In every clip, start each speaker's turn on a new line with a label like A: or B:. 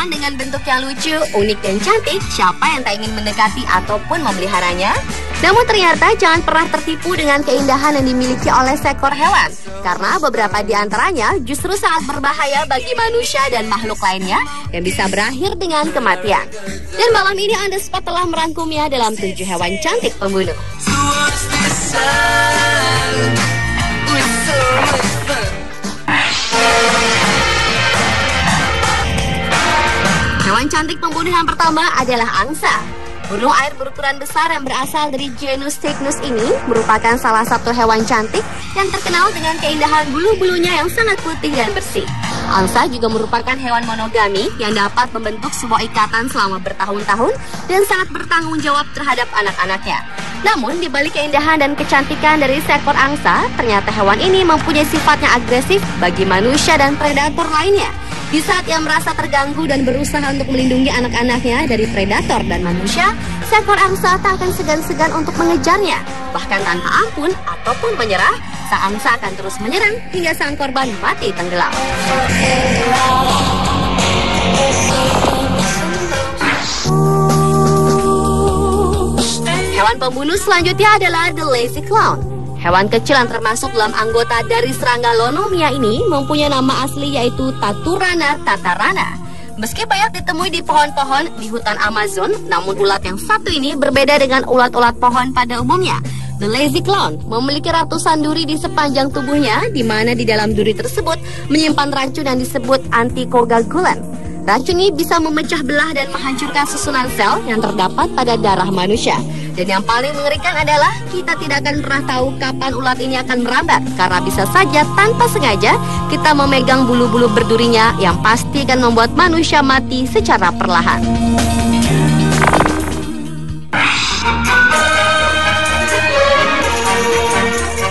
A: hewan dengan bentuk yang lucu, unik, dan cantik, siapa yang tak ingin mendekati ataupun memeliharanya? Namun ternyata jangan pernah tertipu dengan keindahan yang dimiliki oleh seekor hewan, karena beberapa di antaranya justru sangat berbahaya bagi manusia dan makhluk lainnya yang bisa berakhir dengan kematian. Dan malam ini Anda sempat telah merangkumnya dalam 7 hewan cantik pembunuh. Hewan cantik pembunuh yang pertama adalah angsa. Burung air berukuran besar yang berasal dari genus Cygnus ini merupakan salah satu hewan cantik yang terkenal dengan keindahan bulu-bulunya yang sangat putih dan bersih. Angsa juga merupakan hewan monogami yang dapat membentuk sebuah ikatan selama bertahun-tahun dan sangat bertanggung jawab terhadap anak-anaknya. Namun, di balik keindahan dan kecantikan dari seekor angsa, ternyata hewan ini mempunyai sifatnya agresif bagi manusia dan predator lainnya. Di saat ia merasa terganggu dan berusaha untuk melindungi anak-anaknya dari predator dan manusia, seekor angsa tak akan segan-segan untuk mengejarnya. Bahkan tanpa ampun ataupun menyerah, sang angsa akan terus menyerang hingga sang korban mati tenggelam. Hewan pembunuh selanjutnya adalah the lazy clown. Hewan kecil yang termasuk dalam anggota dari serangga Lonomia ini mempunyai nama asli yaitu Taturana tatarana. Meski banyak ditemui di pohon-pohon di hutan Amazon, namun ulat yang satu ini berbeda dengan ulat-ulat pohon pada umumnya. The lazy clown memiliki ratusan duri di sepanjang tubuhnya, di mana di dalam duri tersebut menyimpan racun yang disebut antikoagulan. Racun ini bisa memecah belah dan menghancurkan susunan sel yang terdapat pada darah manusia. Dan yang paling mengerikan adalah kita tidak akan pernah tahu kapan ulat ini akan merambat, karena bisa saja tanpa sengaja kita memegang bulu-bulu berdurinya yang pasti akan membuat manusia mati secara perlahan.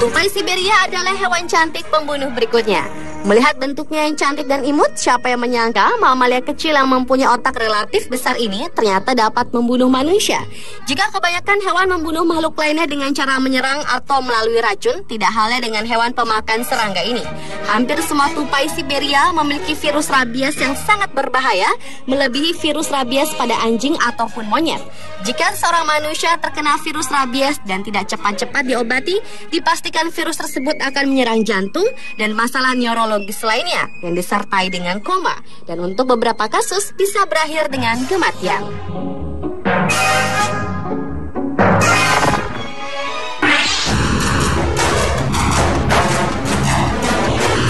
A: Tupai Siberia adalah hewan cantik pembunuh berikutnya. Melihat bentuknya yang cantik dan imut, siapa yang menyangka mamalia kecil yang mempunyai otak relatif besar ini ternyata dapat membunuh manusia. Jika kebanyakan hewan membunuh makhluk lainnya dengan cara menyerang atau melalui racun, tidak halnya dengan hewan pemakan serangga ini. Hampir semua tupai Siberia memiliki virus rabies yang sangat berbahaya, melebihi virus rabies pada anjing ataupun monyet. Jika seorang manusia terkena virus rabies dan tidak cepat-cepat diobati, dipastikan virus tersebut akan menyerang jantung dan masalah neurologis lainnya yang disertai dengan koma, dan untuk beberapa kasus bisa berakhir dengan kematian.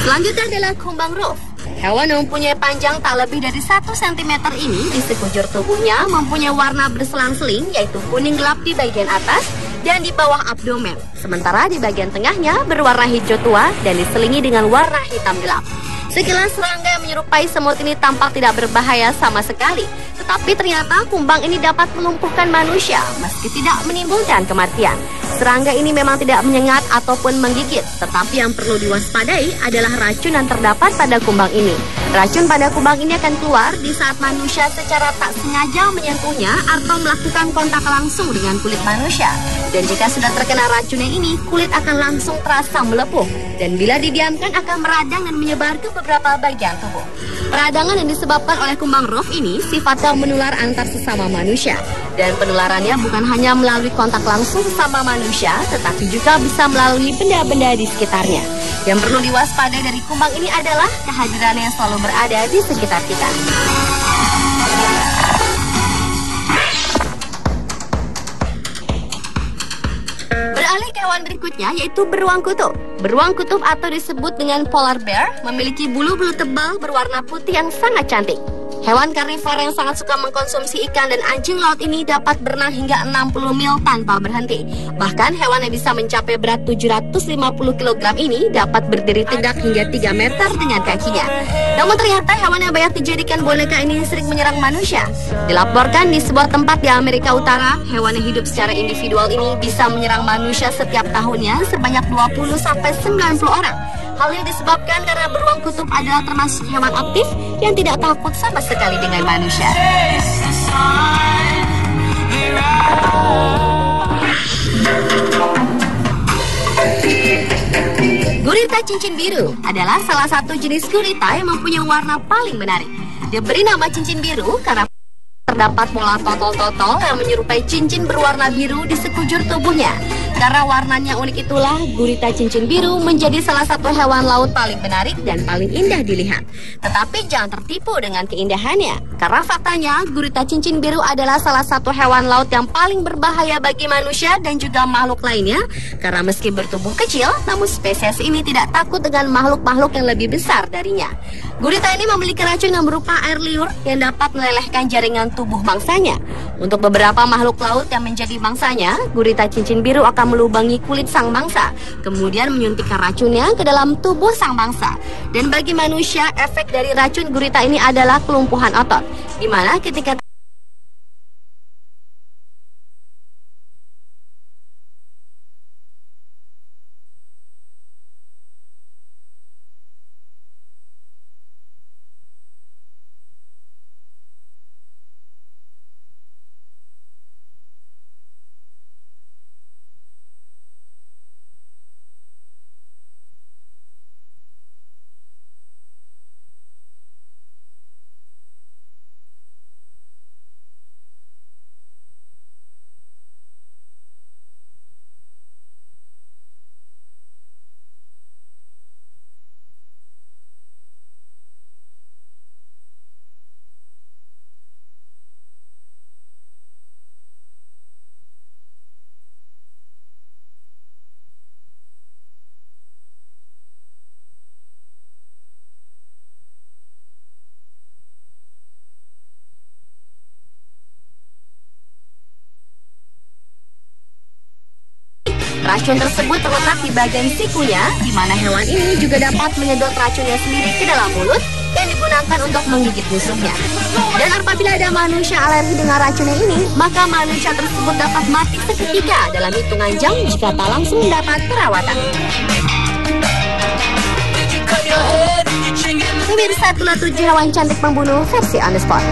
A: Selanjutnya adalah kumbang roof. Hewan yang mempunyai panjang tak lebih dari 1 cm ini di sekujur tubuhnya mempunyai warna berselang-seling, yaitu kuning gelap di bagian atas dan di bawah abdomen. Sementara di bagian tengahnya berwarna hijau tua dan diselingi dengan warna hitam gelap. Sekilas serangga yang menyerupai semut ini tampak tidak berbahaya sama sekali, tetapi ternyata kumbang ini dapat melumpuhkan manusia meski tidak menimbulkan kematian. Serangga ini memang tidak menyengat ataupun menggigit, tetapi yang perlu diwaspadai adalah racun yang terdapat pada kumbang ini. Racun pada kumbang ini akan keluar di saat manusia secara tak sengaja menyentuhnya atau melakukan kontak langsung dengan kulit manusia. Dan jika sudah terkena racunnya ini, kulit akan langsung terasa melepuh. Dan bila didiamkan akan meradang dan menyebar ke beberapa bagian tubuh. Peradangan yang disebabkan oleh kumbang roof ini sifatnya menular antar sesama manusia. Dan penularannya bukan hanya melalui kontak langsung sama manusia, tetapi juga bisa melalui benda-benda di sekitarnya. Yang perlu diwaspadai dari kumbang ini adalah kehadirannya yang selalu berada di sekitar kita. Beralih ke hewan berikutnya, yaitu beruang kutub. Beruang kutub atau disebut dengan polar bear memiliki bulu-bulu tebal berwarna putih yang sangat cantik. Hewan karnivor yang sangat suka mengkonsumsi ikan dan anjing laut ini dapat berenang hingga 60 mil tanpa berhenti. Bahkan hewan yang bisa mencapai berat 750 kg ini dapat berdiri tegak hingga 3 meter dengan kakinya. Namun ternyata hewan yang banyak dijadikan boneka ini sering menyerang manusia. Dilaporkan di sebuah tempat di Amerika Utara, hewan yang hidup secara individual ini bisa menyerang manusia setiap tahunnya sebanyak 20-90 orang. Hal ini disebabkan karena beruang kutub adalah termasuk hewan aktif yang tidak takut sama sekali dengan manusia. Gurita cincin biru adalah salah satu jenis gurita yang mempunyai warna paling menarik. Diberi nama cincin biru karena terdapat pola totol-totol yang menyerupai cincin berwarna biru di sekujur tubuhnya. Karena warnanya unik itulah, gurita cincin biru menjadi salah satu hewan laut paling menarik dan paling indah dilihat. Tetapi jangan tertipu dengan keindahannya, karena faktanya gurita cincin biru adalah salah satu hewan laut yang paling berbahaya bagi manusia dan juga makhluk lainnya. Karena meski bertubuh kecil, namun spesies ini tidak takut dengan makhluk-makhluk yang lebih besar darinya. Gurita ini memiliki racun yang berupa air liur yang dapat melelehkan jaringan tubuh mangsanya. Untuk beberapa makhluk laut yang menjadi mangsanya, gurita cincin biru akan melubangi kulit sang mangsa, kemudian menyuntikkan racunnya ke dalam tubuh sang mangsa. Dan bagi manusia, efek dari racun gurita ini adalah kelumpuhan otot, di mana ketika racun tersebut terletak di bagian sikunya, di mana hewan ini juga dapat menyedot racunnya sendiri ke dalam mulut yang digunakan untuk menggigit musuhnya. Dan apabila ada manusia alergi dengan racunnya ini, maka manusia tersebut dapat mati seketika dalam hitungan jam jika tak langsung mendapat perawatan. Pemirsa, itulah 7 hewan cantik pembunuh versi on the spot.